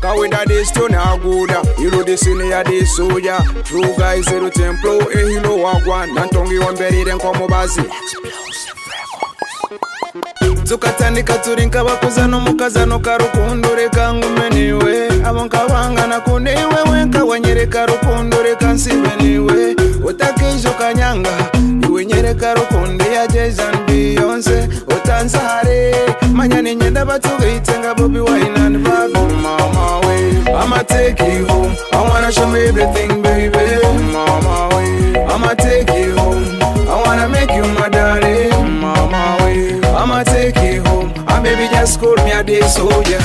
Kawida this to na guda, hilo this ya this soja. True guys zero templo, hilo wagwa. Nantongi wamberi den komo bazi. Zukatanika turinka bakuzano mukazano karukundo reka ngumeniwe. Abankabanga na kunewe wenka wanyereka rukundo reka nsibeniwe. Utakejo kanyanga, iwe nyereka rukundo ya Jay-Z and Beyonce. Utansare, manyani nyenda batuge itenga Bobby Wine and Vago. Mama way, I'ma take you home. I wanna show me everything, baby. Mama way, I'ma take you home. I wanna make you my darling. Mama way, I'ma take you home. And baby just call me a day so yeah.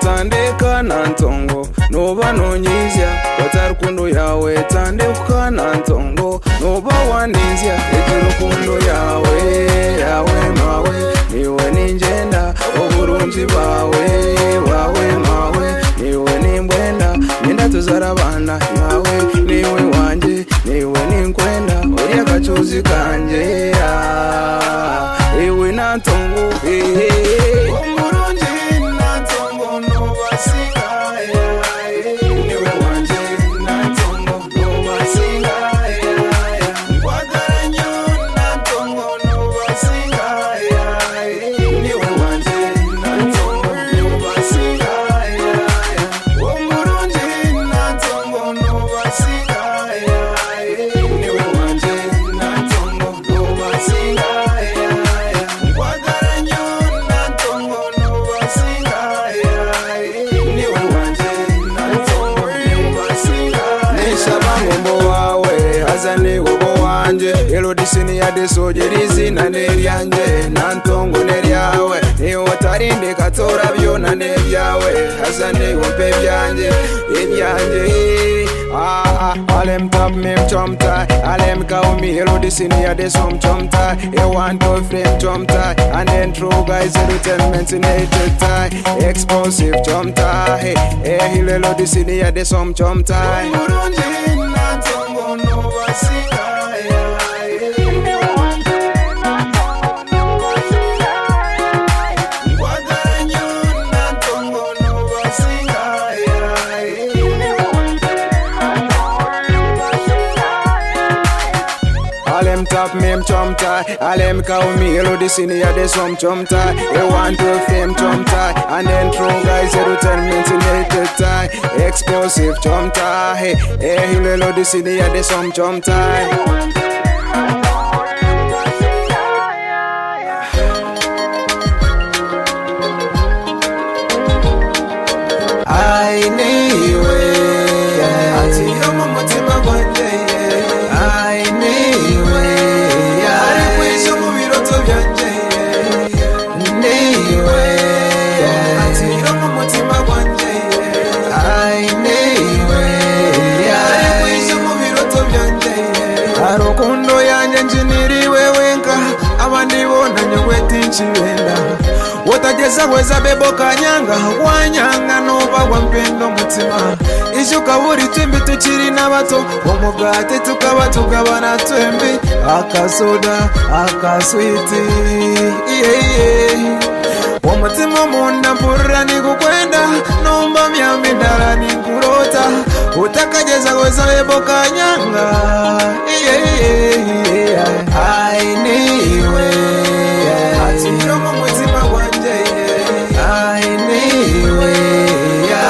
Tandeka nantongo noba nonyizya watarukundo yawe tandeka nantongo noba wanizya ekirukundo yawe mawe niwe ninjenda oburungi bawe mawe niwe nimbwenda nenda tuzara bana yawe niwe wanje niwe ninkwenda ori akachuzi kanje iwe nantongo Azane wobo wanje elo disini ya desoje rizina neryanje nantongo neryawe niyo watarinde katora byona nebyawe azane wompe byanje ebyanje alem top me chomta alem kaumi elo disini ya desom chomta want to frame chomta and then true guys entertainment in native tie explosive chomta hilelo disini ya desom chomta Alem top me chomta, alem kaumi elo disini ya desom chomta. Want to fame chomta, and then true guys entertainment in native tie explosive chomta. Hilelo disini ya desom chomta. Arukundo yanje njiniriwe wenka abandibona nyogweti nchibenda wotageza weza bebo kanyanga wanyanga noba wampendo mutima ishuka buri twembi tukiri n'abato umugate tukaba tugabana twembi akasoda akaswiti umutima munda mpurira nikukwenda nomba myambi ndara nikurota utakageza weza bebo kanyanga ainiwe atiro mu mutima wanje ainiwe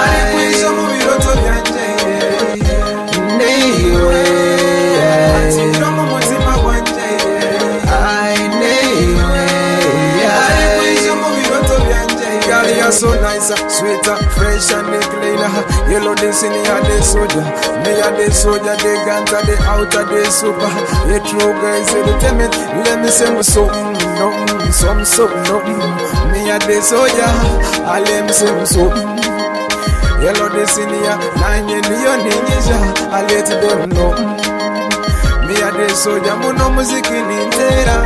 ari kwisho mu biroto byanje niwe atiro mu mutima wanje ainiwe ari kwisho mu biroto byanje girl you're so nice sweeter, fresh and the cleaner. Yellow this in the soldier, me a the soldier, the gangster, the outer, the super. The true guys say the timid, let me say something, nothing, something, nothing. Me a the soldier, I let me say something. Yellow this in the 9 million ninja, I let them know. Me a the soldier, muno music in intera.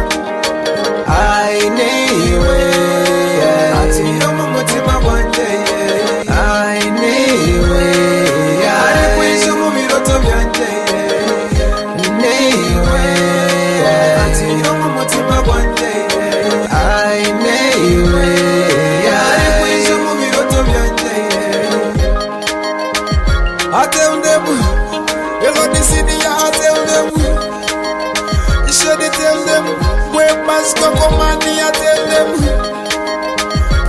I anyway, ati yomo mutima wanje. I anyway, ari kwisho mu biroto byanje. Anyway, ati yomo mutima wanje. I anyway, ari kwisho mu biroto byanje. I tell them, you know the city, I tell them. You should tell them, where mask command me, I tell them.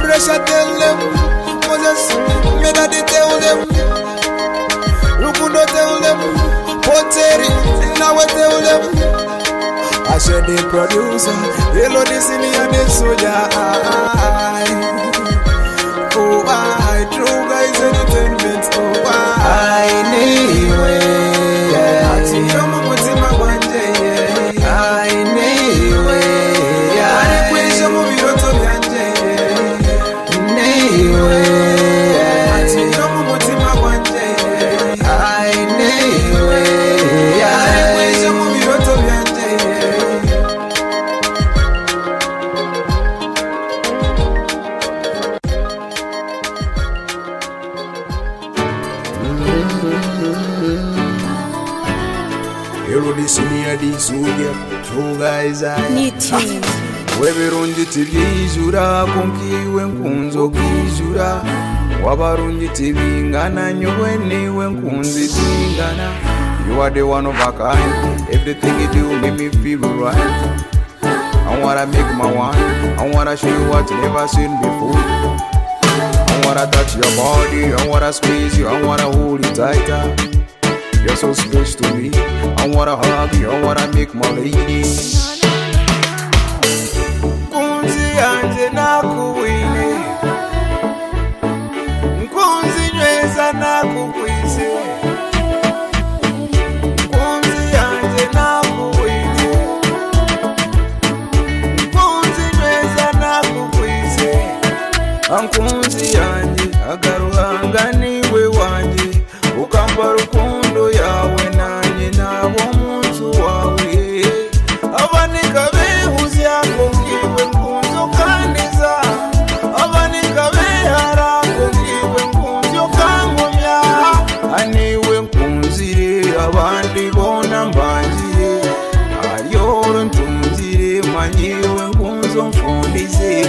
Pressure tell them, Moses, me daddy tell them. Rukundo tell them, Poteri, now I tell them. I should the producer, you know the city and the soldier. Oh, I true guys entertainment. Oh, I anyway, ati yomo mutima wanje. I anyway, ari kwisho mu biroto byanje. Anyway, ati yomo mutima wanje. I anyway, ari kwisho mu biroto byanje. Hero this near this soldier, true guys I weberungi tibyijura konkiwe nkunzo kijura wabarungi tibingana nyowe niwe nkunzi tingana. You are the one of a kind, everything you do make me feel right. I wanna make my wine, I wanna show you what you never seen before. I wanna touch your body, I wanna squeeze you, I wanna hold you tighter. You're so special to me, I wanna hug you, I wanna make my lady. Kunzi anje na kuwine, kunzi nyweza na kukwise. Kunzi anje na kuwine, kunzi nyweza na kukwise. Ankunzi anje agaruhanga niwe wanje, ukamba rukundo yawe nanye nabo munzu wawe. Abanika behuzi yako ngiwe nkunzo kandiza, abanika behara ngiwe nkunzo kangomya. Aniwe nkunzire abandi bona mbanjire, ayoro ntunzire manyiwe nkunzo mfundize.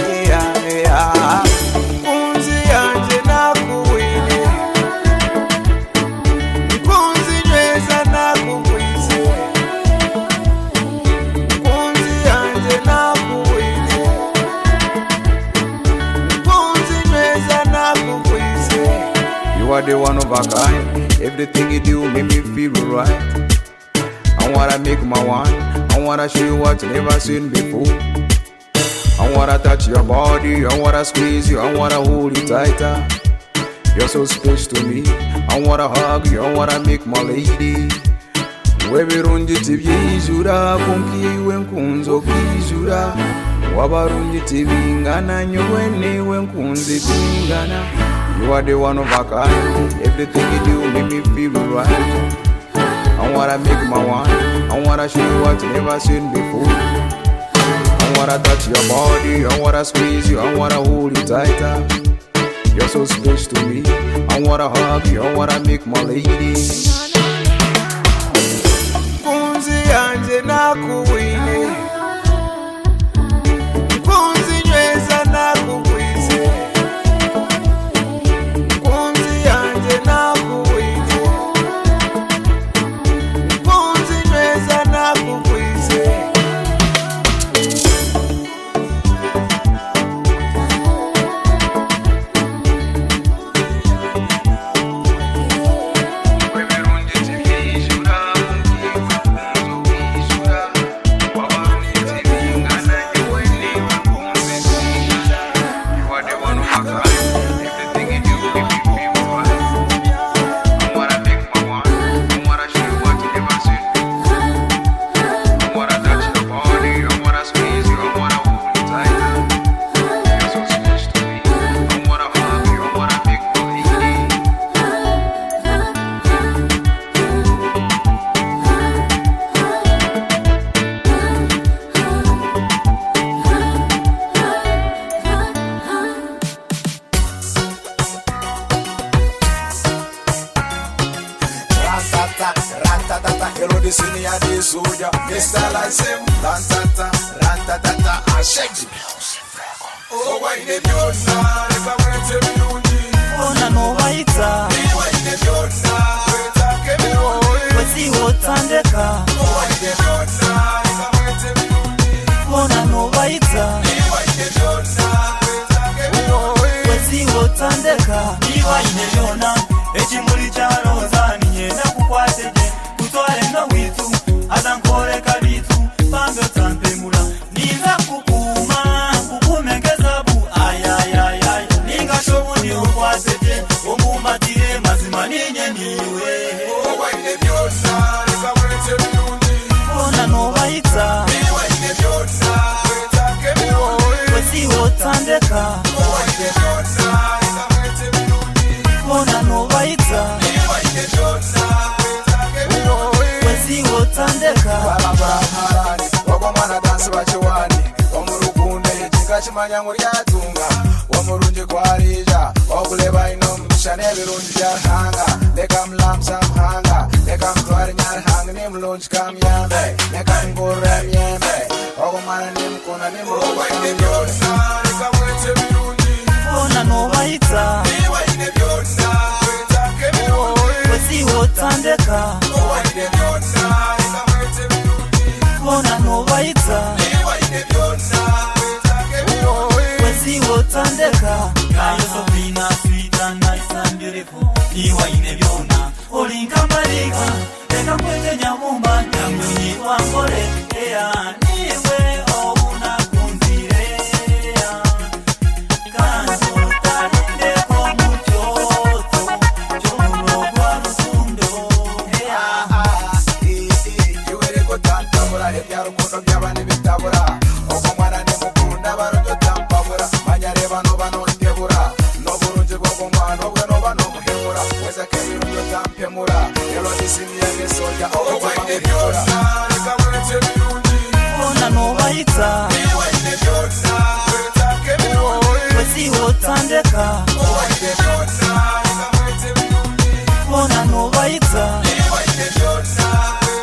Kunzi yanje nakuwine, kunzi nyweza nakukwise. Kunzi yanje nakuwine, kunzi nyweza nakukwise. You are the one of a kind, everything you do make me feel right. I wanna make my wine, I wanna show you what you never seen before. I wanna touch your body, I wanna squeeze you, I wanna hold you tighter. You're so special to me, I wanna hug you, I wanna make my lady. Weberungi tibyijura konkiwe nkunzo kijura, wabarungi tibingana nyowe niwe nkunzi tingana. You are the one of a kind, everything you do make me feel right. I wanna make my wine, I wanna show you what you never seen before. I wanna touch your body, I wanna squeeze you, I wanna hold you tighter. You're so special to me, I wanna hug you, I wanna make my lady. Kunzi yanje nakuwine, kunzi nyweza nakukwise. Kunzi yanje nakuwine, kunzi nyweza nakukwise. Weberungi Hello, the senior, the soldier. Mr. Lysim, rantata, rantatata, I shake it. Oh, why the Biona? If I went to Bioni. Oh, no, why it's why the Biona? What's the what on the car? Oh, why the Biona? If I went to Bioni. Oh, no, why it's why the Biona? What's the what on the car? Iwa ine Biona. Echimuri cha roza niye na kukwatege. Kutwale na witu. Azankore kabitu. Pambe tampemula. Niza kukuma. Kukumegeza bu. Ay. Ninga shomu ni ukwatege. Omumatire mazima ninye niwe. Oh, why the Biona? If I went to Bioni. Oh, no, why it's why the Biona? What's the what on the car? Oh, why the Biona? If I went to Bioni. Oh, no, why it's why the Biona? What's the what on the car? Barabarani, wagomana dansi bachiwani. Wamurukunde yechinga chimanya muryatunga. Wamurunji kwarija, wakuleba ino mshane virunji jarhanga. Leka mlamsa mhanga, leka mtwari nyarhanga. Nimlunji kamyambe, leka ngure myembe. Wagomana nimkuna nimroba kamyona. Leka mwete virunji. Oh, no, why it's Why the Biona? What's the what on the car? Why the Biona? If I went to Bioni. Oh, no, why it's Why the Biona? What's the what on the car? You're so clean and sweet and nice and beautiful. Iwa ine Biona. Olinka malika. Leka kwete nyamumba. Nyamuni wangore. Ea niwe una kunzirea. Kanso tarinde komu choto. Chomulo kwa rukundo. Ea. Iwereko tantabura ebyarukundo by'abana bitabura ogomwana nemukunda barunjo tampabura manyare bano ntebura n'oburungi bw'ogomwana obwe noba n'omuhemura weza k'ebirunjo tampemura ero nisini yange soja ogomwana byona leka mwete birungi Oh, no, why it's waine byona wetake birungi What's the what on the car? waine byona leka mwete birungi Oh, no, why it's waine byona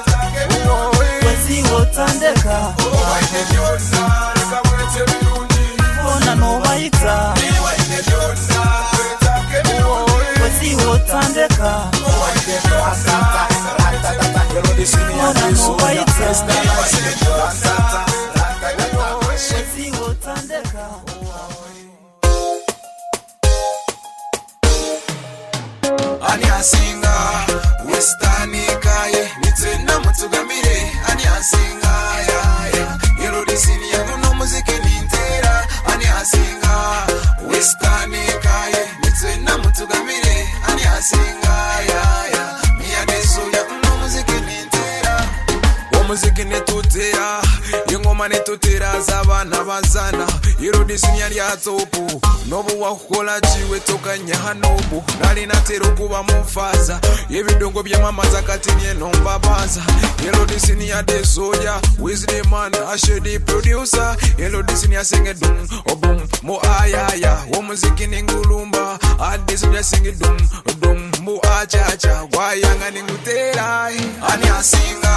wetake birungi What's the what on the car? waine byona leka mwete birungi Oh, no, why it's waine byona wetake birungi What's the what on the car? What's the what on the car? Ani asinga westani kaye nitena mutugamire ani asinga ya yero disini yangu no muziki nintera ani asinga westani kaye nitena mutugamire ani asinga ya miya deso yangu no muziki nintera omuziki netutera ingoma netutera zabana bazana yero disini yali atopu nobu wakukola chiwe toka nyahanobu nali natero kuba mufaza yebidongo bya mama zakati nye nombabaza yelo disini ya desoja with the man ashedi producer yelo disini ya senge dum obum mo ayaya wo muziki ningulumba adisini ya senge dum mo achacha wayanga ningutera ani asinga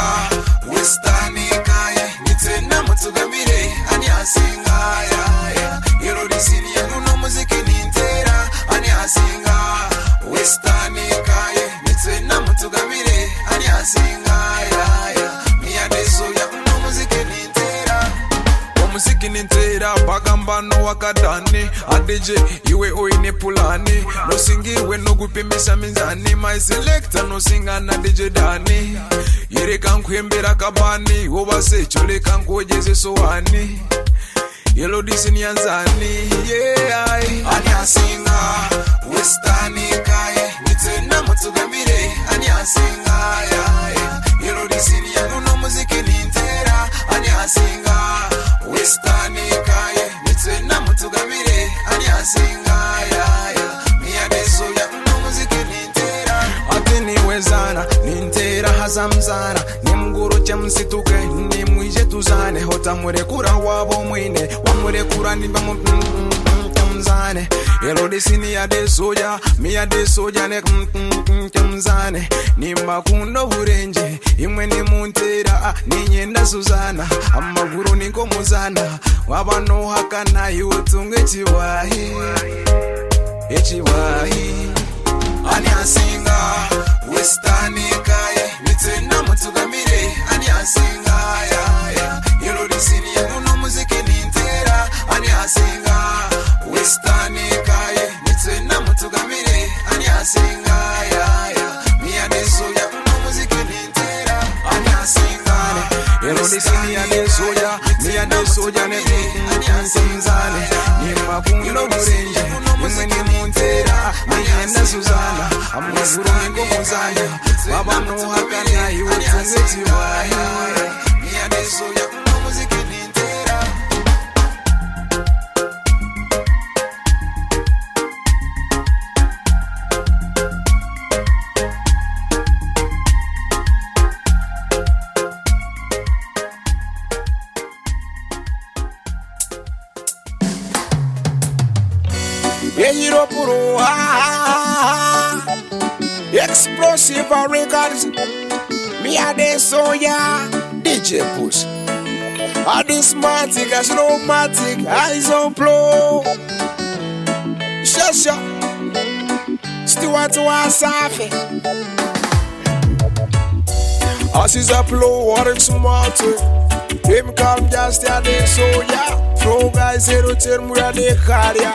westani kaye nitena mutugamire ani asinga ya yelo disini ya no muziki nintera ani asinga westani kaye nitena mutugamire ani asinga ya miya deso ya no muziki nintera omuziki nintera bagambano wakadani adije iwe oine pulani no singirwe no gupimisa minzani my selector no singa na DJ Dani yere kankwembera kabani obase chole kankojeze soani yelo disini yanzani yeah ani asinga westani kaye nitena mutugamire ani asinga yelo disini yangu no muziki nintera ani asinga westani kaye nitena mutugamire ani asinga miya deso yangu no muziki nintera atini wezana nintera hazamzana nimguru chamsituke nimwije tuzane hotamurekura wabo mwine wamurekura nibamu kamzane yelo disini ya desoja miya desoja ne kamzane nimba kundo burenje imwe ni ninyenda Suzana amaguru niko muzana wabano hakana yutunge chiwahi echiwahi ani asinga westani kaye nitena mutugamire ani asinga ya yelo disini ya no muziki nintera ani asinga westani kaye nitena mutugamire ani asinga ya mia deso ya no muziki nintera ani asinga yelo disini ya deso ya mia deso ya ne ani asinga ni mapuno murenje mweni muntera nienda Suzana amaguru ngo muzanya babano hakana yutunze chiwahi mia deso ya no muziki nintera Hero Puro Explosive Records Me a de soya DJ Push Adismatic as romantic Eyes on flow Shasha Stewart Wasafi As is a flow Warren Sumatu Him calm just a de soya Flow guys zero term we a de carrier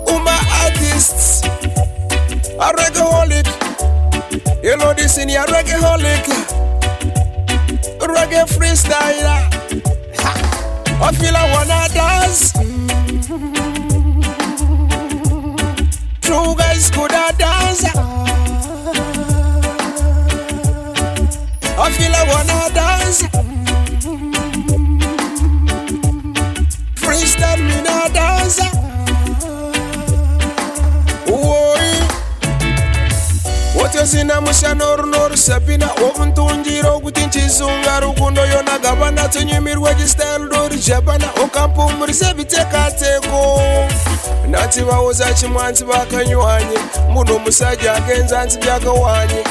Uma artists a reggaeholic. You know this in your reggaeholic. Reggae freestyler. I feel I wanna dance. True guys could dance. I feel I wanna dance. Freestyle me na dance. Otezina mushanor nor sabina omuntunjiro kutinchizunga rukundo yona gabana tunyimirwa style dori jabana okampo murise bitekateko nati bawoza chimwanzi bakanywanye muno musajja agenza nti byakawanye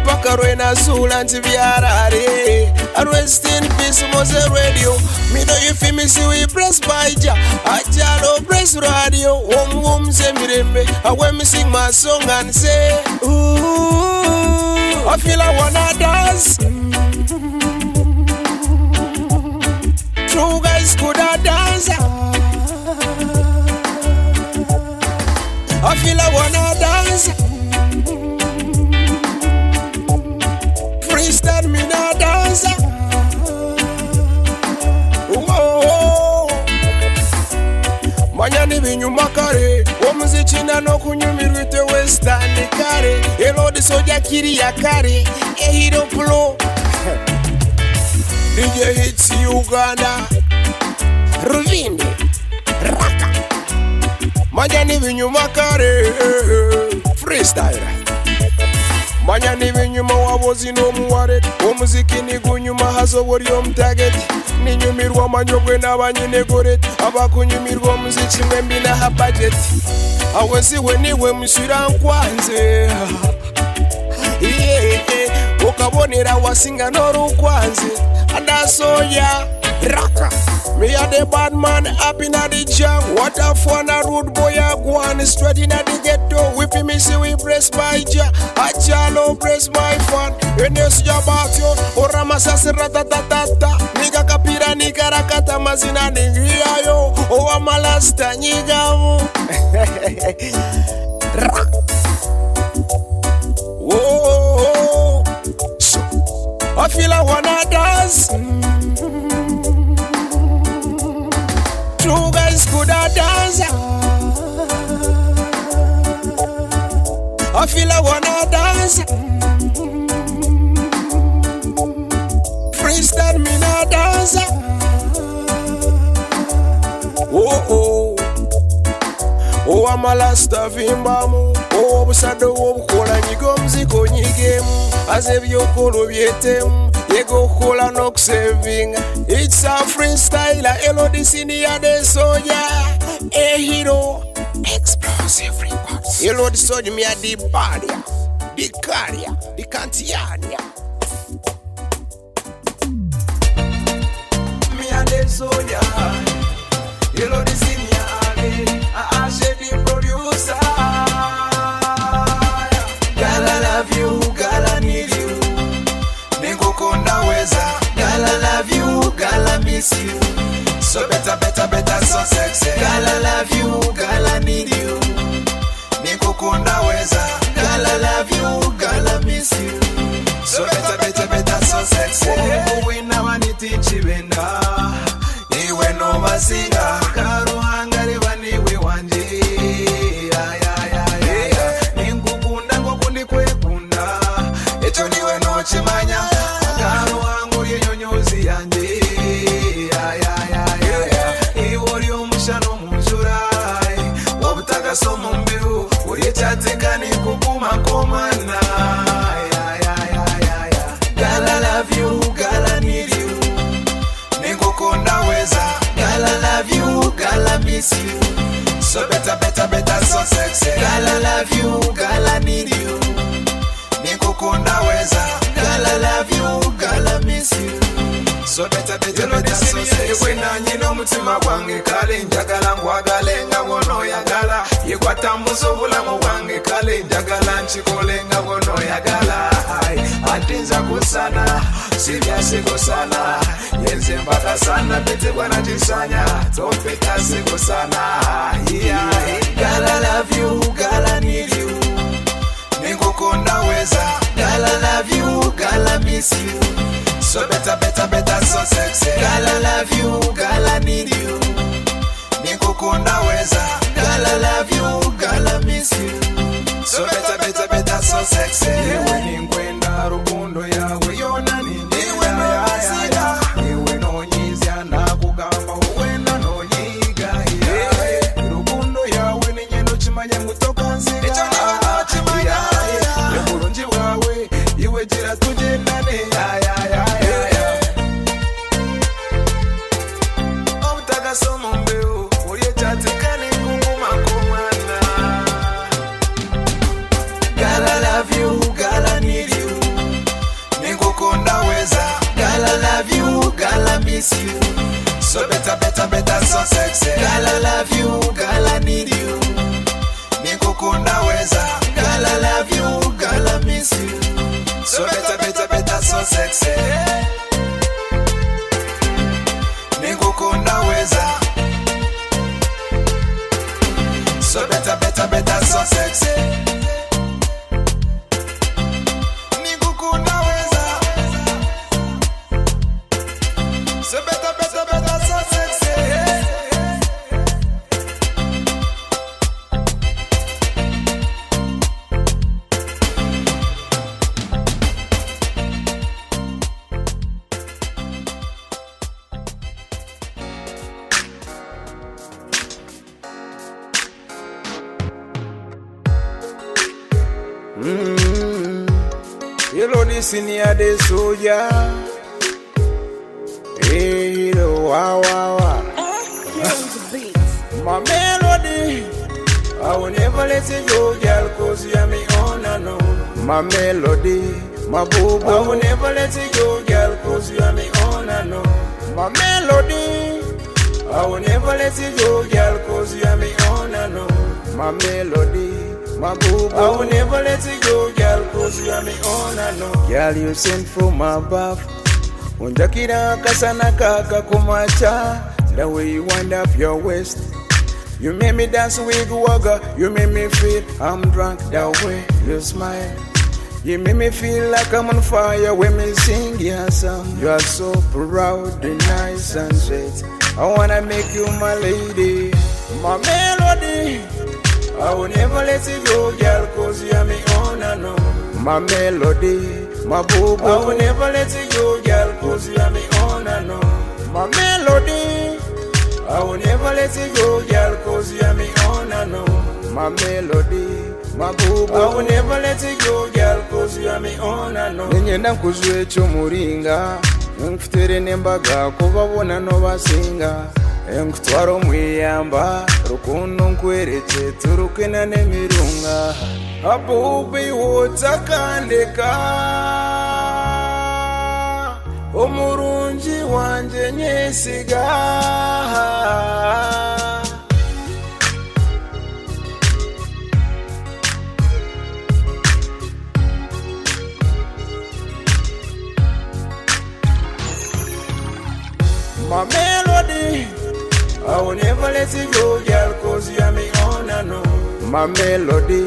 pakarwena zula nti byarare rest in peace Mose radio me know you feel me see we press by ja ajalo press radio wom se mirembe when me sing my song and say ooh I feel I wanna dance. True guys could dance. I feel I wanna dance. Freestyle me na dance. Whoa. Manyani binyuma kare omuzichina no kunyumirwite western kare elodi soja kiri ya kare Hero Puro DJ hits Uganda Ruvindi Raka Manyani binyuma kare freestyle Manyani binyuma wabozi no muware omuziki ni gunyuma hazo wori omtarget ninyumirwa manyogwe n'abanyine goret abakunyumirwa omuziki mwembi na ha budget awesi weniwe musira nkwanze ukabonera wasinga n'orukwanze adasoya raka me a the bad man up in the jam. What a fun a rude boy a go on straight in the ghetto. We fi me see we press by ja a jalo press my fun. Enes ya batio ora masase ratatatata. Niga kapira niga rakata mazina ningia yo. O amalasta niga mu. Whoa, so I feel I wanna dance. True guys could dance. I feel I wanna dance. Freestyle me na dance. Oh, amalasta vimbamu. Oh, busado obukola nyigo muziko nyigemu. Azebyokolo byetemu. Yego kola no saving. It's a freestyler. Elodi senior de soya. A hero. Explosive records. Elodi soja me a di badia. Di caria. Di cantiania. soya. Yellow the senior, I shade the producer. Girl, I love you, girl, I need you. Ningukunda weza, girl, I love you, girl, I miss you. So better, so sexy. Girl, I love you, girl, I need you. Ningukunda weza, girl, I love you, girl, I miss you. So better, so sexy. Wina waniti chibenda, iwe no masinga. Karuhanga riva niwe wanje. Ningukunda ngokundi kwekunda, echo niwe no chimanya. Karuhanga uri nyonyozi yanje. Iwori umushano mujura, wabutaka somo mbiu, uri chatika ni kukuma komana. Girl, I love you, girl, I need you. Ningukunda weza, girl, I love you, girl, I miss you. So better, so sexy. Girl, I love you, girl, I need you. Ningukunda weza, girl, I love you, girl, I miss you. So better, so sexy. Wena nyino mutima wange kale njagala ngwagale nga wono yagala. Yekwata musobula mu wange kale njagala nchikole nga wono yagala. Atinza kusana, sivya siko sana. Yenze mpaka sana, pete wana jisanya. Topeta siko sana. Girl, I love you, girl, I need you. Ningukunda weza, girl, I love you, girl, I miss you. So better, so sexy. Girl, I love you, girl, I need you. Ningukunda weza, girl, I love you, girl, I miss you. So better, so sexy. Iwe ninkwenda rukundo yawe yona niwe no masida. Iwe no nyizya na kugamba uwena no nyiga. Rukundo yawe ni nyeno chimanya mutoka nsiga. Echo niwe no chimanya. Yemurunji wawe, iwe jira tujendane. Obutaka somo mbeu, ulie chatika ni kukuma komana. Girl, I love you, girl, I need you. Ningukunda weza, girl, I love you, girl, I miss you. So better, so sexy. Girl, I love you, girl, I need you. Ningukunda weza, girl, I love you, girl, I miss you. So better, so sexy. Ningukunda weza. So better, so sexy. Ningukunda weza. So better, so sexy. Yellow the senior the soldier. Hey, wow. My melody, I will never let it go, girl, cause you are me on and on. My melody, my boo, I will never let it go, girl, cause you are me on and on. My melody, I will never let it go, girl, cause you are me on and on. My melody, my boo, I will never let it go, girl, cause you are me on and on. Girl, you sent for my bath. Unjakira kasana kaka kumacha. The way you wind up your waist, you make me dance with wagga. You make me feel I'm drunk. The way you smile, you make me feel like I'm on fire when me sing your song. You are so proud and nice and sweet. I wanna make you my lady, my melody. I will never let it go, girl, cause you are me on and on. My melody, my boo boo. I will never let it go, girl, cause you are me on and on. My melody, I will never let it go, girl, cause you are me on and on. My melody, my boo boo. I will never let it go, girl, cause you are me on and on. Nenyenda nkuzwe chomuringa, nkutere nembaga kubabona no basinga. Enkutwaro mwiyamba, rukundo nkwereke turukena nemirunga. Abubi wotakandeka, omurungi wanje nyenyesiga my melody, I will never let you go, girl, cause you are me on and on. My melody,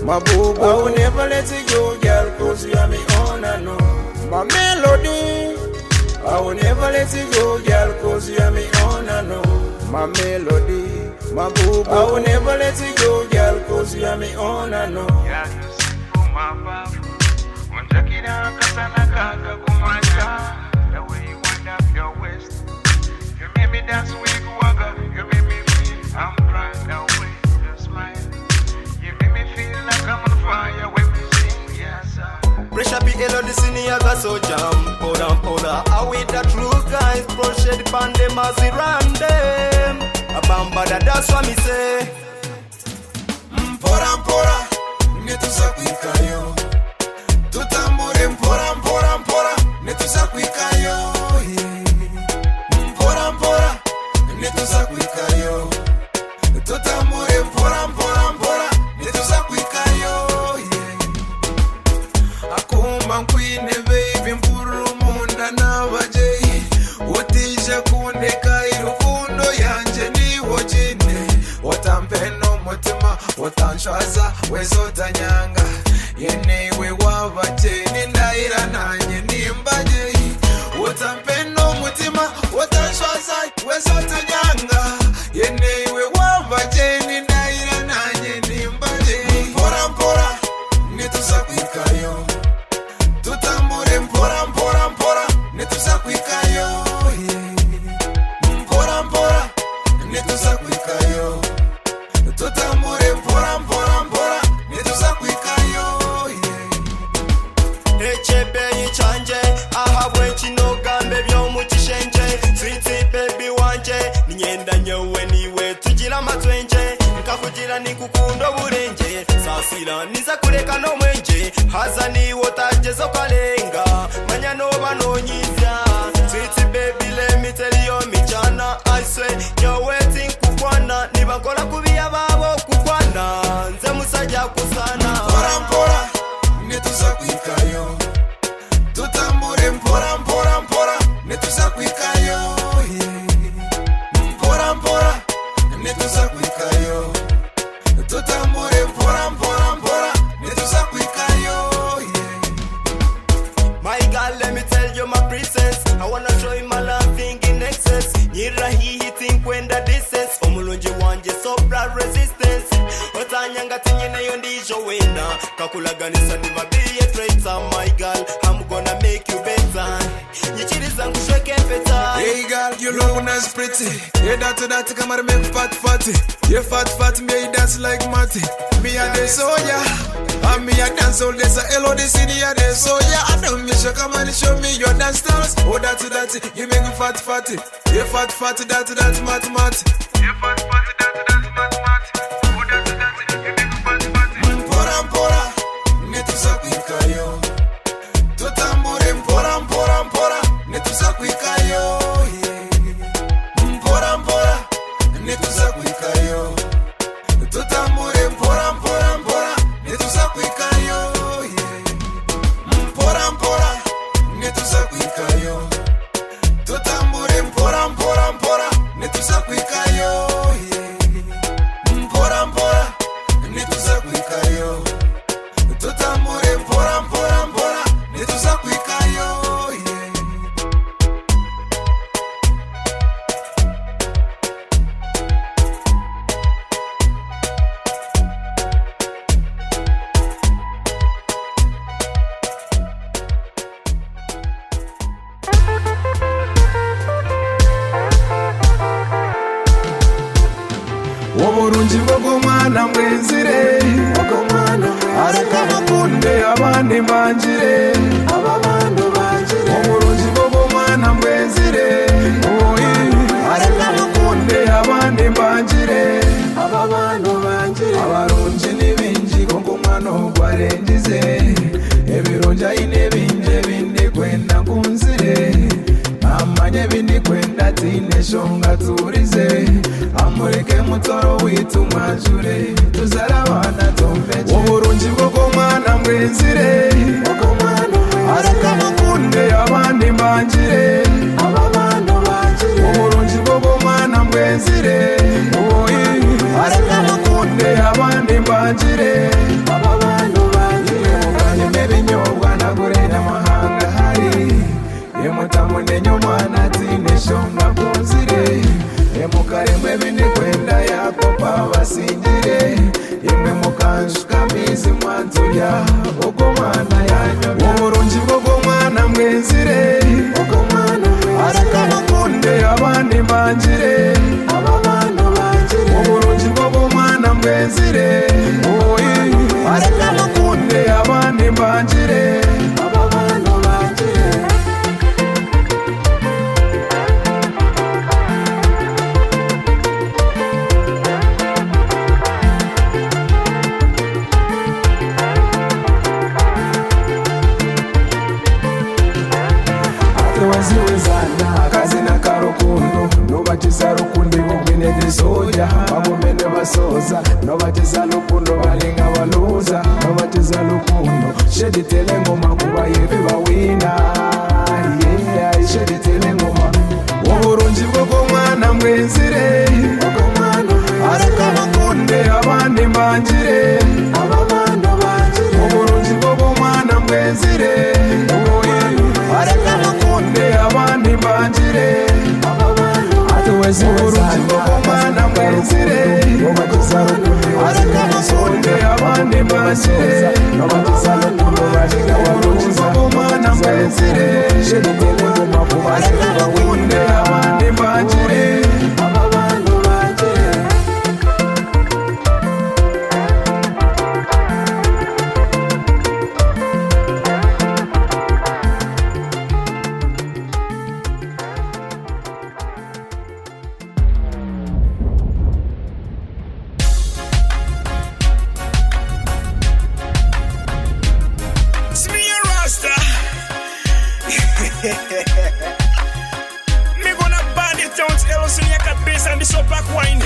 my boo, I will never let you go, girl, cause you are me on and on. My melody, I will never let you go, girl, cause you are me on and on. My melody, my boo, I will never let you go, girl, cause you are me on and on. Yeah, you sing for my babu. Unjakira kasana kaka kumacha. The way you wind up your waist. You make me dance with wagga, you make me feel I'm crying away, you smile. You make me feel like I'm on fire when we sing, yes sir. Pressure PL on the senior got so jam, powder. I with the true guys, crochet the pandem as we run them. A bamba that's what me say. Mpora, netusa kwikayo. Tutambure mpora, netusa kwikayo. Netusa kwikayo tutamure mpora netusa kwikayo akumba nkwine baby mpuru munda nabaje utije kundeka irukundo yanje niwo jine watampeno mutima watanshwaza wezotanyanga yenewe wabaje nindahira nanye nimbaje watampeno mutima watanshwaza wezotanyanga yenewe wabaje nindahira nanye nimbaje mpora netusa kwikayo tutambure mpora netusa kwikayo mpora netusa kwikayo tutambure mpora netusa kwikayo Echebe yichanje ahabwe chinogambe byomuchishenje sweet baby wanje ninyenda nyowe niwe tugira matwenje nkakugira nikukundo burenje sasira niza kureka no mwenje haza niwo tagezo kalenga manya no banonyiza sweet baby let me tell you michana I swear you're waiting kukwana nibakola kubiya babo kukwana nze musajja kusana mpora netusa kwikayo tutambure mpora netusa kwikayo mpora netusa kwikayo tutambure mpora netusa kwikayo My girl, let me tell you my princess I wanna show you my loving in excess Nyira hii think when the distance Omulunji wanje sobra resistance Otanyanga tinyene yondijo wena Kakulaganisa niva be a traitor My girl, I'm gonna make you better Nyichiriza ngushweke peta Hey girl, you look nice pretty. Yeah, that come and make fatty. You fat, me I dance like Matty. Me a the soya, and me a dance all this. Hello, this in here, the soya. I don't miss you. Come and show me your dance stars. Oh, that, you make me fatty. You fat, that, mat. You fat, that, mat. Oh, that, you make me fatty. Mpora, netusa kwikayo. Tutambure mpora, netusa kwikayo. Mpora, netusa kwikayo. Tutambure mpora, netusa kwikayo. Mpora, netusa kwikayo. Tutambure mpora, netusa kwikayo. Mpora, netusa kwikayo. Tutambure mpora, netusa kwikayo. Oburungi bw'omwana mwenzire areka bakunde abandi banjire oburungi bw'omwana mwenzire areka bakunde abandi banjire abarungi ni bingi kongo omwana ogwarengize ebirungi aine bingi ebindi kwenda kunzire amanye ebindi kwenda tineshonga turize amureke mutoro witu mwajure tuzarabana tombeje uburungi bwo mwana mwenzire areka mukunde abandi mbangire uburungi bwo mwana mwenzire areka mukunde abandi mbangire ibinyobwa nagure n'amahanga hari yemutamunenyo mwana tineshonga kunzire yemukaremwe bine kwenda yakopa basingire imwe mukanshuka mizi mwanzuya uko mwana yanyo uburungi bwo mwana mwenzire areka mukunde abandi mbangire uburungi bwo mwana mwenzire areka mukunde abandi mbangire waziwezana akazina karukundo nobatiza rukundo bubwinede soja babumene basoza nobatiza rukundo balinga baluza nobatiza rukundo sheditele ngoma kuba yevi bawina sheditele ngoma uburungi bwo mwana mwenzire areka mukunde abandi mbangire uburungi bwo mwana mwenzire areka mukunde abandi mbangire atuwezi uburungi bwo mwana mwenzire areka mukunde abandi mbangire uburungi bwo mwana mwenzire areka mukunde abandi mbangire Me gonna band it down to Ellison Yaka bass and this up back wine.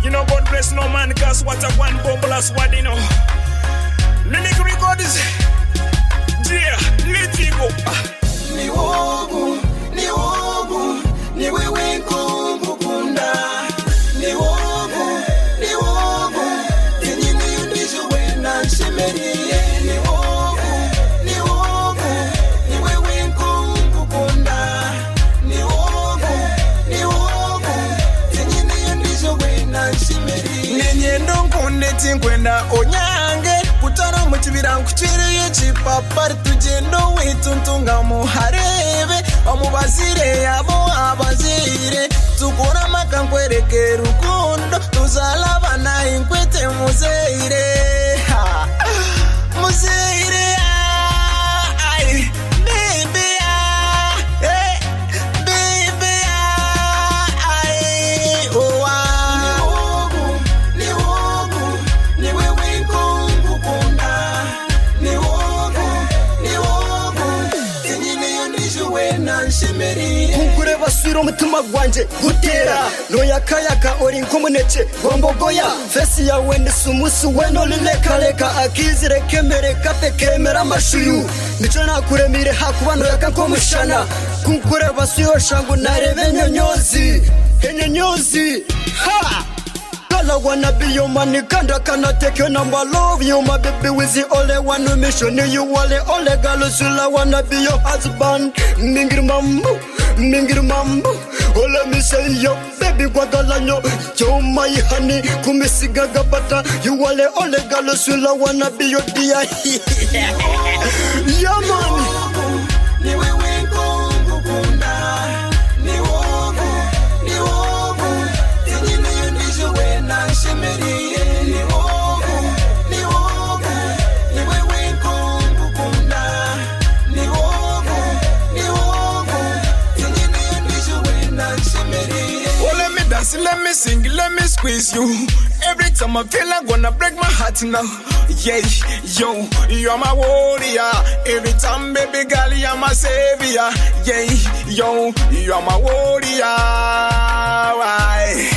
You know, God bless no man, cause what a one bubble as what you know. Lyric records, yeah, let it go. Ni wogu, ni wewe kumukunda. Ni wogu, tenyini yundisho wena shemeriye. Ni wogu, ni wewe kumukunda. Ni wogu, tenyini yundisho wena shemeriye. Nenyendo nkunde tinkwenda onyange. Kutara mu kibira nkuciriye chipapari tugendo wituntunga muharebe omubazire abo abazire tukura makankwereke rukundo tuzalabana inkwete muzeire muzeire ai baby baby ai oh ni wewe kumukunda ni wogu tenyine yondisho wena nshemeriye kukure baswira umutima gwanje gutera noyakayaka ori nkomuneke gombogoya fesi yawe nisumusi weno lilekaleka akizire kemere kape kemera amashuyu nico nakuremire hakuba noyaka nkomushana kukure baswira shangu narebe nyonyozi ha I wanna be your man, you cannot take your number. Love you, my baby, with the only one who mission you. All the girls who I wanna be your husband. Mingir mambo. Oh, let me say, yo, baby, guagalanyo. Yo, my honey, kumisiga gabata. You all the girls who I wanna be your dear. Yeah, man. Ni wewe kumukunda. Ni wogu. Tenyine yondisho wena shemeriye. Ni wogu. Ni wewe kumukunda. Ni wogu. Tenyine yondisho wena shemeriye. Oh, let me dance, let me sing, let me squeeze you. Every time I feel I'm gonna break my heart now. yeah, yo, you're my warrior. Every time, baby girl, you're my savior. Yeah, yo, you're my warrior. Why?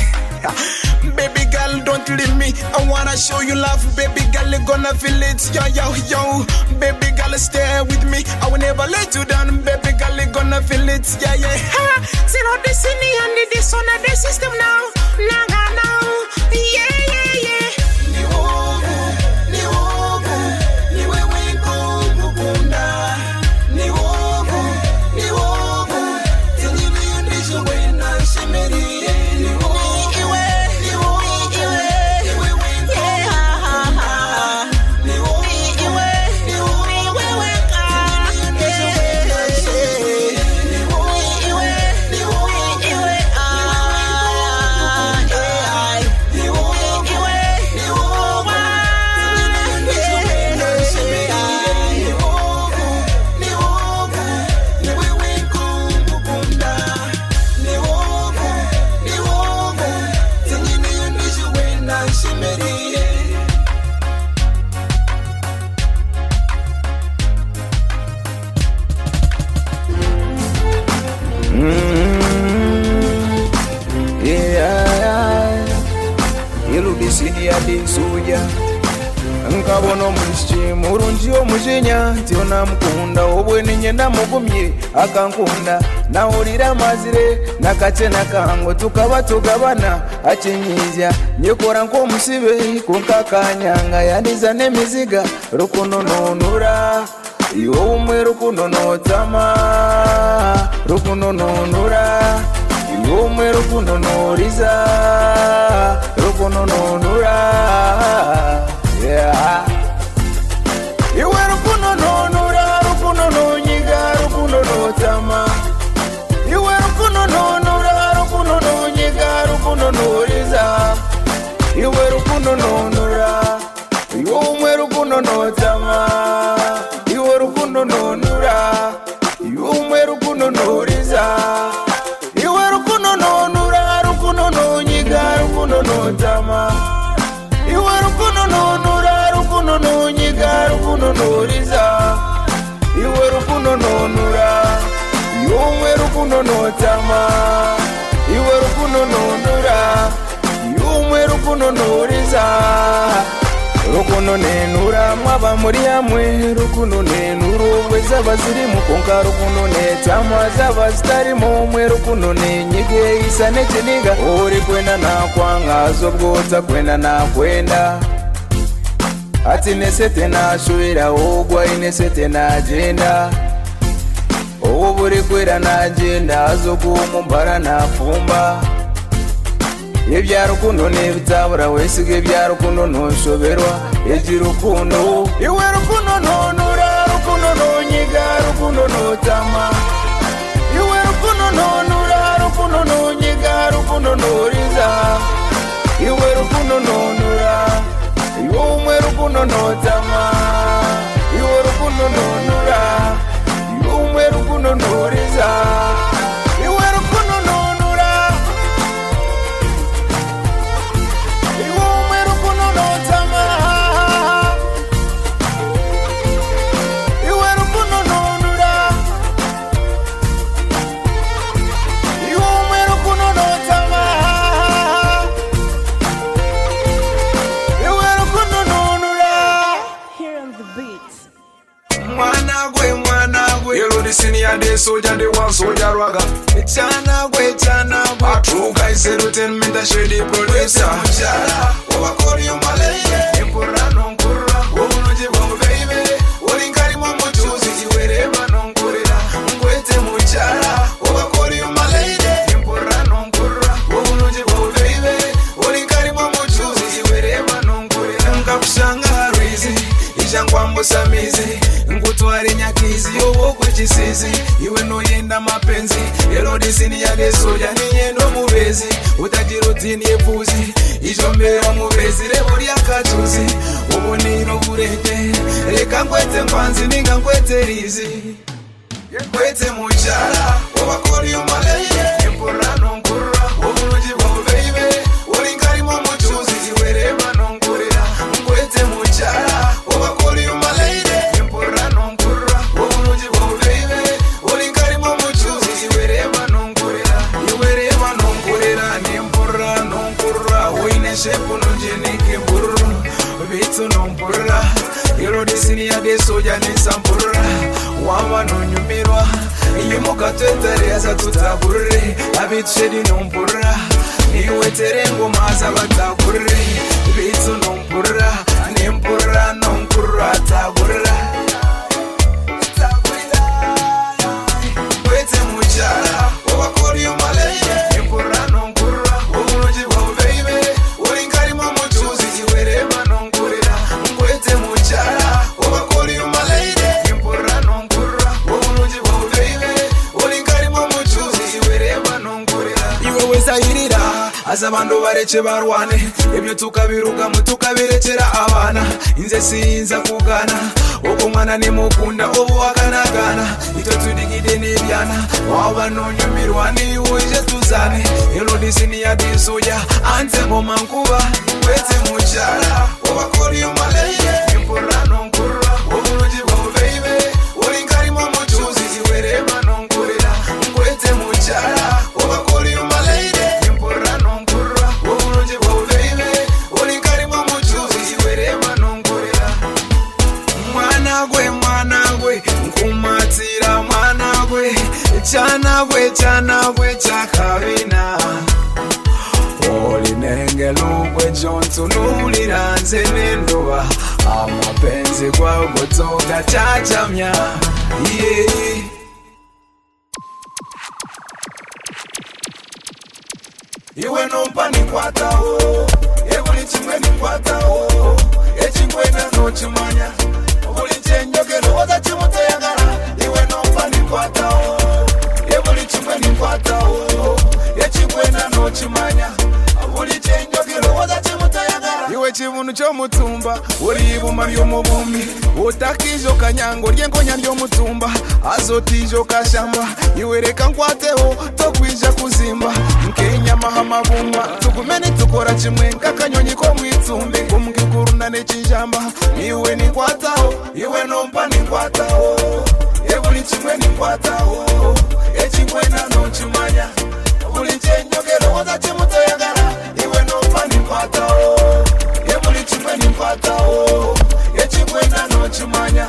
Baby girl, don't leave me. I wanna show you love. Baby girl, you gonna feel it. Yo, yo, yo. Baby girl, stay with me. I will never let you down. Baby girl, you gonna feel it. Yeah, yeah. Ha! Zero destiny and the son of the system now. Now. Yeah, yeah, yeah. Nkabono mushiki murungi omujinya tiona mukunda obweni nyenda mugumye akankunda nawulira mazire nakace nakango tukaba tugabana acinyizya nyekora nk'omusibe kunkakanyanga yandiza n'emiziga rukunononura iwo umwe rukunonotama rukunononura iwo umwe rukunonoriza rukunononura. Yeah. Iwe rukunononura, rukunononyiga, rukunonotama. Iwe rukunononura, rukunononyiga, rukunonoriza. Iwe rukunononura, iwe umwe rukunonotama. Iwe rukunononura, iwe umwe rukunonoriza. Iwe rukunononura, rukunononyiga, rukunonotama. Iwe rukunononura, rukunononyiga, rukunonoriza. Iwe rukunononura, iwe umwe rukunonotama. Iwe rukunononura, iwe umwe rukunonoriza. Rukunonenura mwaba muri hamwe rukunonenura ubwe zaba ziri mu konka rukunonetama zaba zitarimo umwe rukunonenyiga isa n'ekiniga uri kwenda nakwanga zobwota kwenda nakwenda ati nesete nashubira ogwa inesete nagenda ubu buri kwera nagenda zo kumumbara nafumba Ibya rukundo nebitabura wesige bya rukundo noshoberwa eji rukundo iwe rukundo nonura rukundo nonyiga rukundo notama iwe rukundo nonura rukundo nonyiga rukundo noriza iwe rukundo nonura iwe umwe rukundo notama iwe rukundo nonura iwe umwe rukundo noriza iwe rukundo nonura Senior day soldier, the one soldier raga. Chana gwe. A true guy said to tell me that shady producer. Chana, wabakori umaleye. Impura nonkura, womunoje bongo baby. Olinkari momo chuzi, iwereba nonkurira. Mkwete muchara, wabakori umaleye. Impura nonkura, womunoje bongo baby. Olinkari momo chuzi, iwereba nonkurira. Nkakushanga harizi, ijangwa mbosamizi. Nkutwari nyakizi, owo kwechisizi. Iwe noyenda mapenzi, elodisini yage soja ninyendo mubezi. Utajirotini epuzi, ijombera mubezi. Rebo lyakatuzi, uboniro burete. Reka nkwete mpanzi, ninga nkwete rizi. Nkwete muchara, wabakori umaleye. Empora nonkura, omunoji bongo baby. Olinkari momo chuzi, iwereba nonkurira. Nkwete muchara shepu nonjenike mpururu Bitu nompurura Irodisini ya desoja nisampurura Wama nonyumirwa Iyimuka twetereza tutaburure Abitu shedi nompurura Niwe terengo maza bataburure Bitu nompurura Nimpurura nompurura taburura Kwete mujara Wabakori yumaleye Nimpurura nompurura Ubunuji wawu baby Uringari mamuchuzi Iwerema nongurira Kwete mujara Wabakori yumaleye Nimpurura nompurura Ubunuji wawu baby Uringari mamuchuzi Iwerema nongurira Iwe wezahirira Aza bandu barece barwane Ebyo tukabirugamu tukabirekera abana Inze sinza kugana Uko mwana ni mukunda obu wakanagana Ito tudigide nibyana Waba nonyumirwa ni uje tuzane Elodisini ya disoya Ante ngoma nkuba Kwete mujara Wabakori yumaleye Nimpurura nongurura Ubunuji wawu baby Uringari mamuchuzi Iwerema nongurira Kwete mujara Wabakori yumaleye Nimpurura nongurura Ubunuji wawu baby Uringari mamuchuzi Iwerema nongurira Mwanagwe nkumatira mwanagwe Chanagwe chakabina Olinenge lugwe jontu nulira nze nendoba Amapenzi kwa gotoga chachamya Yeah Iwe nompa nikwataho Ebuli chimwe nikwataho Echingwe na nochumanya Obuli chenyogero waza chimuteyagara Iwe nompa nikwataho Ebuli chimwe nikwataho Echingwe na nochumanya Obuli chenyogero waza chimuteyagara Iwe chibunu chomutumba Uribuma ryomubumi Utakijo kanyango ryengonya ryomutumba Azotijo kashamba Iwe reka nkwateho Tokwija kuzimba Nkenya mahama bumwa Tukumeni tukora chimwe Kakanyonyi ko mwitumbi Kumkikuru nechinjamba Iwe nikwataho Iwe nompa nikwataho Ebuli chimwe nikwataho Echingwe na nochumanya Buli chenyogero waza chimuteyagara Iwe nompa nikwataho Ebuli chimwe nikwataho Echingwe na nochumanya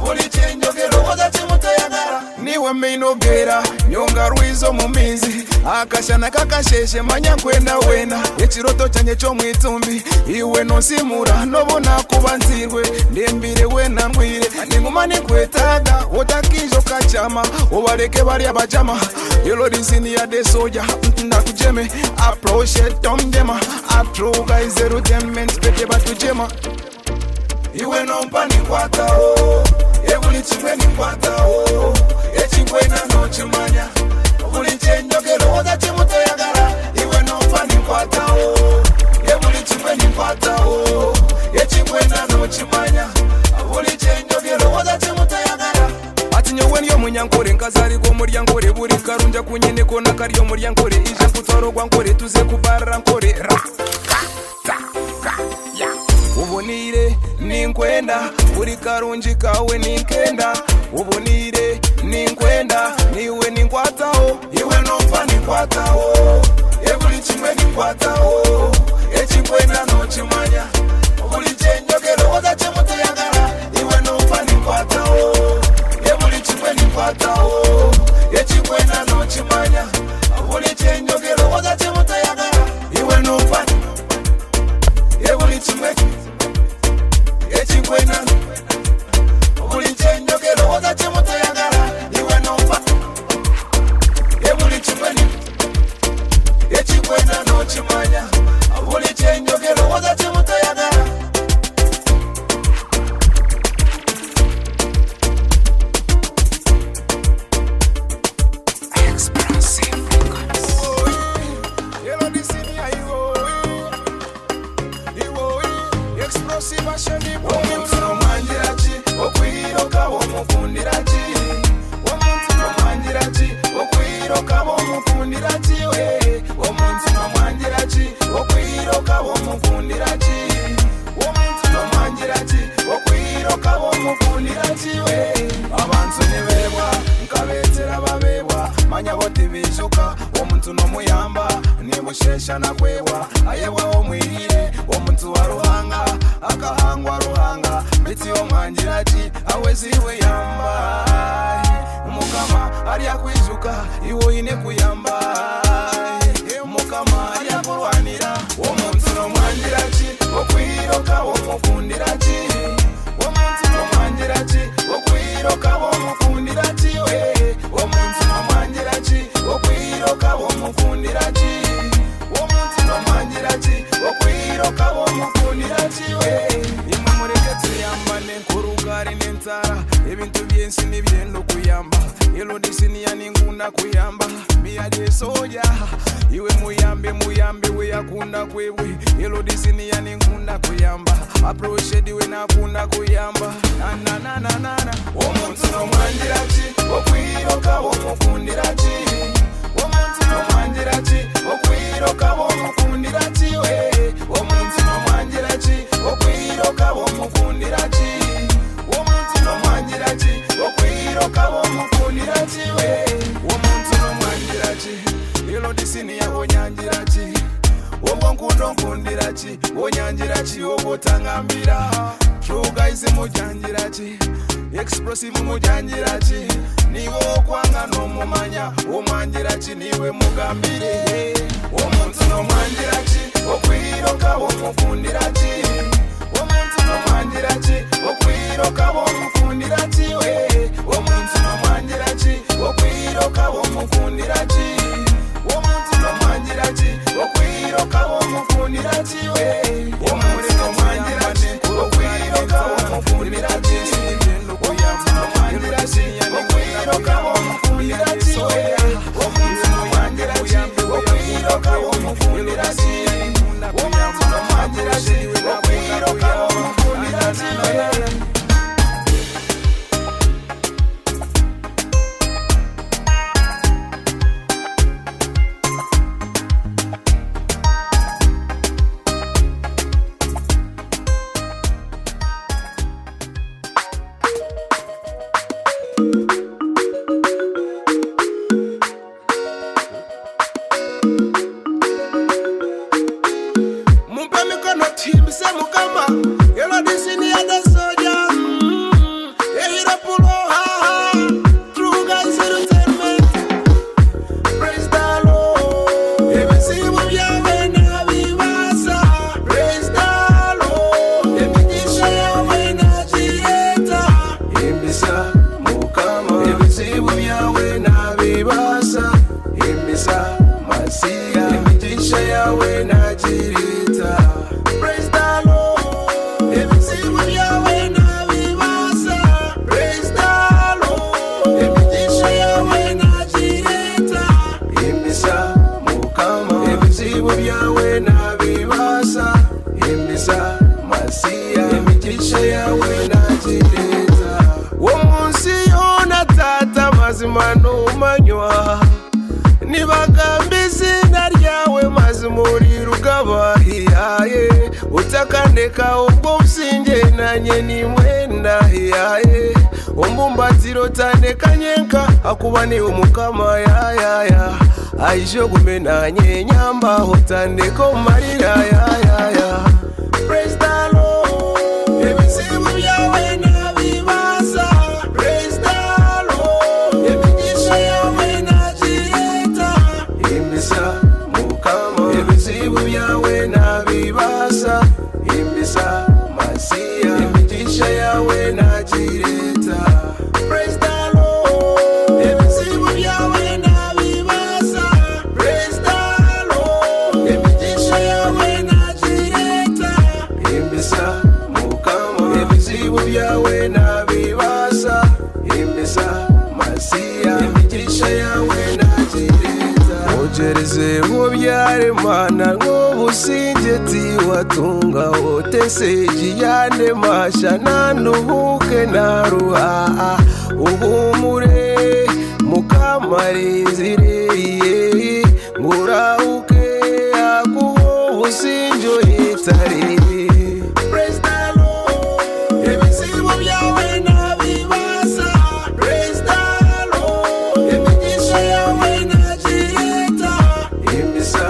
Buli chenyogero waza chimuteyagara Niwe meinogera Nyonga ruizo mumizi Akashana kakasheshe manya kwenda wena Echiroto chanye cho mwitumbi Iwe nosimura nobona kubanzirwe Ndembire wena ngwire Ningumani kwetaga Otakijo kachama Obareke bari abajama Elodisini ya desoja Ndakujeme Approach tomjema Apruga izeru temment Peke batujema Iwe nompa nikwataho Ebuli chimwe nikwataho Echingwe na nochumanya Buli chenyogero waza chimuteyagara Iwe nompa nikwataho Ebuli chimwe nikwataho Echingwe na nochumanya Buli chenyogero waza chimuteyagara Ati nyowe niyo munyankore nkazari go muryankore Buri karunja kunyene kona kariyo muryankore Ije kutwaro gwankore tuze kubarra nkore Ubonire ninkwenda Buri karunji kawe ninkenda Ubonire ninkwenda Niwe ninkwataho Iwe nompa nikwataho Ebuli chimwe nikwataho Echingwe na nochumanya Buli chenyogero waza chimuteyagara Iwe nompa nikwataho Ebuli chimwe nikwataho Echingwe na nochumanya Buli chenyogero waza chimuteyagara Iwe nompa Ebuli chimwe Echingwe na Buli chenyogero waza chimuteyagara Iwe nompa Ebuli chimwe Echingwe na nochumanya Buli chenyogero waza chimuteyagara Omuntu nomwangirachi okwiroka womufundirachi Omuntu nomwangirachi okwiroka womufundirachi we Omuntu nomwangirachi okwiroka womufundirachi Omuntu nomwangirachi okwiroka womufundirachi we Abantu nibebwa nkabetera babebwa manya boti bijuka Omuntu nomuyamba mushesha nakwebwa ayebwa omwirire omuntu wa ruhanga akahangwa ruhanga miti omwangiraki aweziwe yamba mukama ali akwijuka iwo ine kuyamba mukama ali akurwanira omuntu nomwangiraki okwiroka omukundirachi omuntu nomwangiraki okwiroka omukundirachi we omuntu nomwangiraki okwiroka omukundirachi omuntu nomwangiraki okwiroka omukundirachi we imwe mureke tuyambane kurugari n'entara ebintu byensi nibyenda okuyamba elodisiniya ningunda kuyamba miyadye soja iwe muyambe we yakunda kwebwe elodisiniya ningunda kuyamba aproshedi we nakunda kuyamba nanananana omuntu nomwangiraki okwiroka omukundirachi omuntu nomwangiraki okwiroka omukundirachi we omuntu nomwangiraki okwiroka omukundirachi omuntu nomwangiraki okwiroka omukundirachi we omuntu nomwangiraki elodisiniya onyangiraki obonkundo nkundirachi onyangiraki obotangambira kyogaizi mujangiraki explosive mujangiraki niwe okwanga nomumanya omwangiraki niwe mugambire omuntu nomwangiraki okwiroka omukundirachi omuntu nomwangiraki okwiroka omukundirachi we omuntu nomwangiraki okwiroka omukundirachi omuntu nomwangiraki okwiroka omukundirachi we omuntu nomwangiraki okwiroka omukundirachi omuntu nomwangiraki okwiroka omukundirachi we omuntu nomwangiraki okwiroka omukundirachi omuntu nomwangiraki okwiroka omukundirachi we utakandeka ubwo businge nanye ni mwenda yaye ombumbatiro tandekanyenka akuba ni umukama ya aisho gumenanye nyamba hotandeko marira ya praise the Lord ebisibu byawe nabibasa praise the Lord emigisha yawe najireta imbisa mukama ebisibu byawe nabibasa imbisa masia emigisha yawe najireta praise the Lord ebisibu byawe nabibasa praise the Lord emigisha yawe najireta imbisa mukama ebisibu byawe nabibasa imbisa masia emigisha yawe najireta ojereze byaremana ng'obusingeti watunga oteseji yande masha nanduhuke naruha uhumure mukamalizire ngurauke akuho businjo itari praise the Lord ebisibu byawe nabibasa praise the Lord emigisha yawe najireta imbisa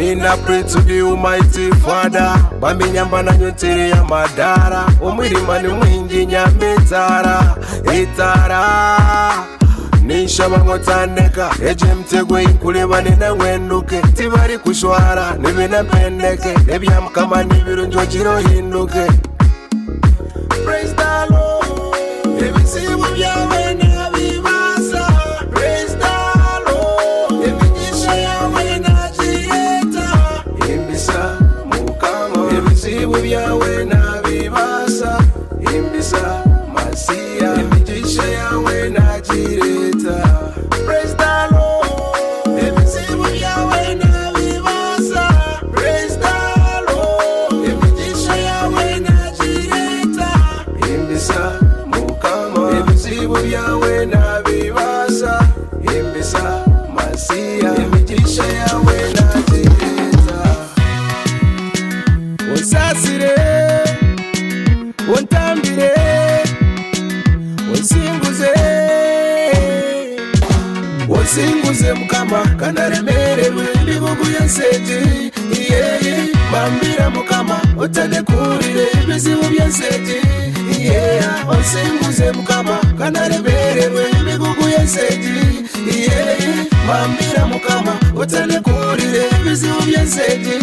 And I pray to the Almighty Father baminyamba na nyotere ya madara umwirima ni mwingi nyambetara itara nishaba ngotandeka eje mtegwe inkuleba nina ngwenduke tibari kushwara nibina pendeke ebyamukama nibirunjo jiro hinduke. Praise the Lord, ebisibu byawe nabibasa. Praise the Lord, ebigisha yawe najiyeta. Imbisa mukama, ebisibu byawe nabibasa. Imbisa masia, ebigisha yawe najireta. Praise the Lord, ebisibu byawe nabibasa. Praise the Lord, ebigisha yawe najireta. Imbisa mukama, ebizibu byawe nabibasa. Imbisa masia, emigisha yawe najireta. Onsasire, ontambire, onsinguze, onsinguze mukama kanaremererwe ebibugu yenseji. Yeah, bambira mukama otanekurire ebizibu byenseji. Yeah, onsinguze mukama kanaremererwe ebibugu yenseji. Yeah, bambira mukama otanekurire ebizibu byenseji.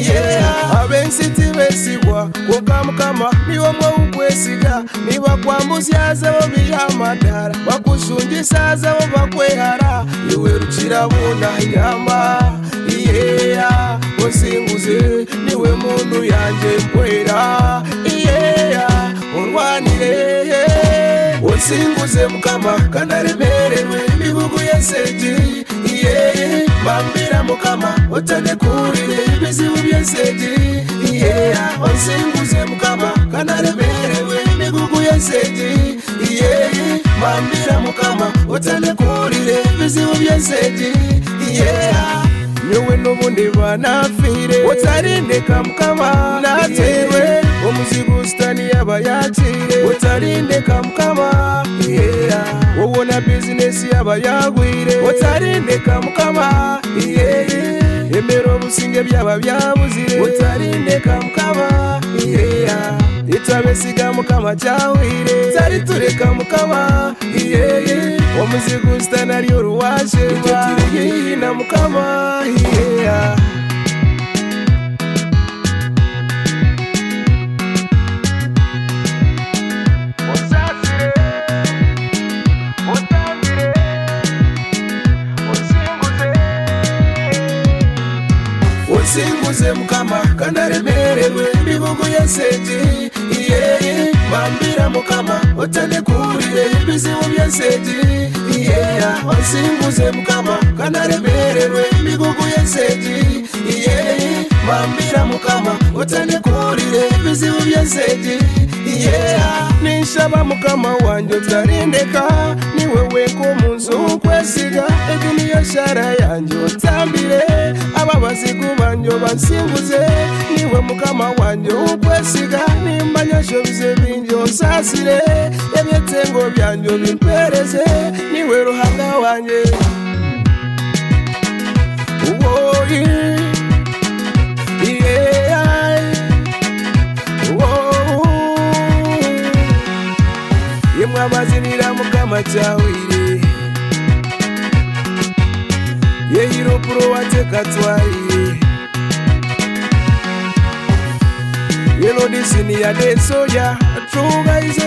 Yeah, abensiti besibwa kuka mukama niwo mwe ukwesiga niba kwambusyaza bo biyamadara bakushungisaza bo bakwehara iwe rukira bunda nyama. Yeah, onsinguze niwe muntu yanje mkwera. Yeah, urwanire onsinguze mukama kanaremererwe ebibugu yenseji. Yeah, bambira mukama otanekurire ebizibu byenseji. Yeah, onsinguze mukama kanaremererwe ebibugu yenseji. Yeah, bambira mukama otanekurire ebizibu byenseji. Yeah, nyowe n'ubundi banafire utarindeka mukama natewe umuzigo usitani yaba yakire utarindeka mukama. Yeah, wowe na business yaba yagwire utarindeka mukama. Yeah, emero businge byaba byabuzire utarindeka mukama. Yeah, itabesiga mukama cyawire tari tureka mukama. Yeah, umuzigo usitani ari uruwaje turi na mukama. Yeah, onsinguze mukama kanaremererwe ebibugu yenseji. Yeah, bambira mukama otanekurire ebizibu byenseji. Yeah, onsinguze mukama kanaremererwe ebibugu yenseji. Yeah, bambira mukama otanekurire ebizibu byenseji. Yeah, nishaba mukama wanje otarindeka niwe weko munsi ukwesiga eduniya shara yanje otambire ababazigu banje bansinguze niwe mukama wanje ukwesiga nimbanyasho bize bingi onsasire ebyetengo byanje bimpereze niwe ruhanga wanje. Oh, yeah. Yeah. Oh, yemwe abazinira mukama cyawire yehiro pro wateka twaire yelo disini ya desoya true guys